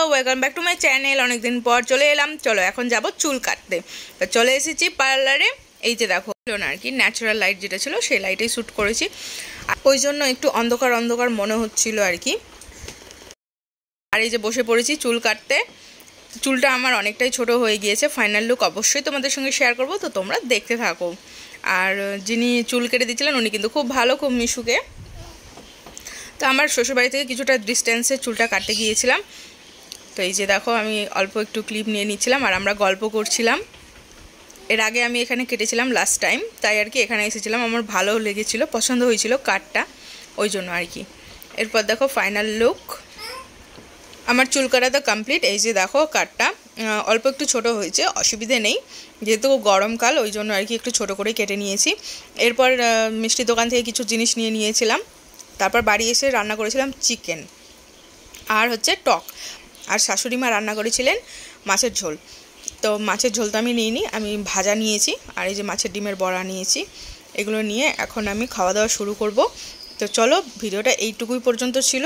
Welcome back to my channel. অনেকদিন পর চলে এলাম। চলো এখন যাব চুল কাটতে। তো চলে এসেছি পার্লারে। এই যে দেখো না আর কি ন্যাচারাল লাইট যেটা ছিল সেই লাইটেই শ্যুট করেছি, ওই জন্য একটু অন্ধকার অন্ধকার মনে হচ্ছিল আর কি। আর এই যে বসে পড়েছি চুল কাটতে। চুলটা আমার অনেকটাই ছোট হয়ে গিয়েছে। ফাইনাল লুক অবশ্যই তোমাদের সঙ্গে শেয়ার করবো, তো তোমরা দেখতে থাকো। আর যিনি চুল কেটে দিচ্ছিলেন উনি কিন্তু খুব ভালো, খুব মিশুকে। তো আমার শ্বশুরবাড়ি থেকে কিছুটা ডিস্টেন্সে চুলটা কাটতে গিয়েছিলাম। তো এই যে দেখো আমি অল্প একটু ক্লিপ নিয়ে নিচ্ছিলাম আর আমরা গল্প করছিলাম। এর আগে আমি এখানে কেটেছিলাম লাস্ট টাইম, তাই আর কি এখানে এসেছিলাম। আমার ভালো লেগেছিল, পছন্দ হয়েছিল কাটটা, ওই জন্য আর কি। এরপর দেখো ফাইনাল লুক। আমার চুল কাটা তো কমপ্লিট। এই যে দেখো কাটটা অল্প একটু ছোট হয়েছে, অসুবিধে নেই, যেহেতু গরমকাল ওই জন্য আর কি একটু ছোট করে কেটে নিয়েছি। এরপর মিষ্টির দোকান থেকে কিছু জিনিস নিয়ে নিয়েছিলাম। তারপর বাড়ি এসে রান্না করেছিলাম চিকেন আর হচ্ছে টক। আর শাশুড়ি মা রান্না করেছিলেন মাছের ঝোল। তো মাছের ঝোল তো আমি নিইনি, আমি ভাজা নিয়েছি। আর এই যে মাছের ডিমের বড়া নিয়েছি। এগুলো নিয়ে এখন আমি খাওয়া দাওয়া শুরু করব। তো চলো, ভিডিওটা এইটুকুই পর্যন্ত ছিল।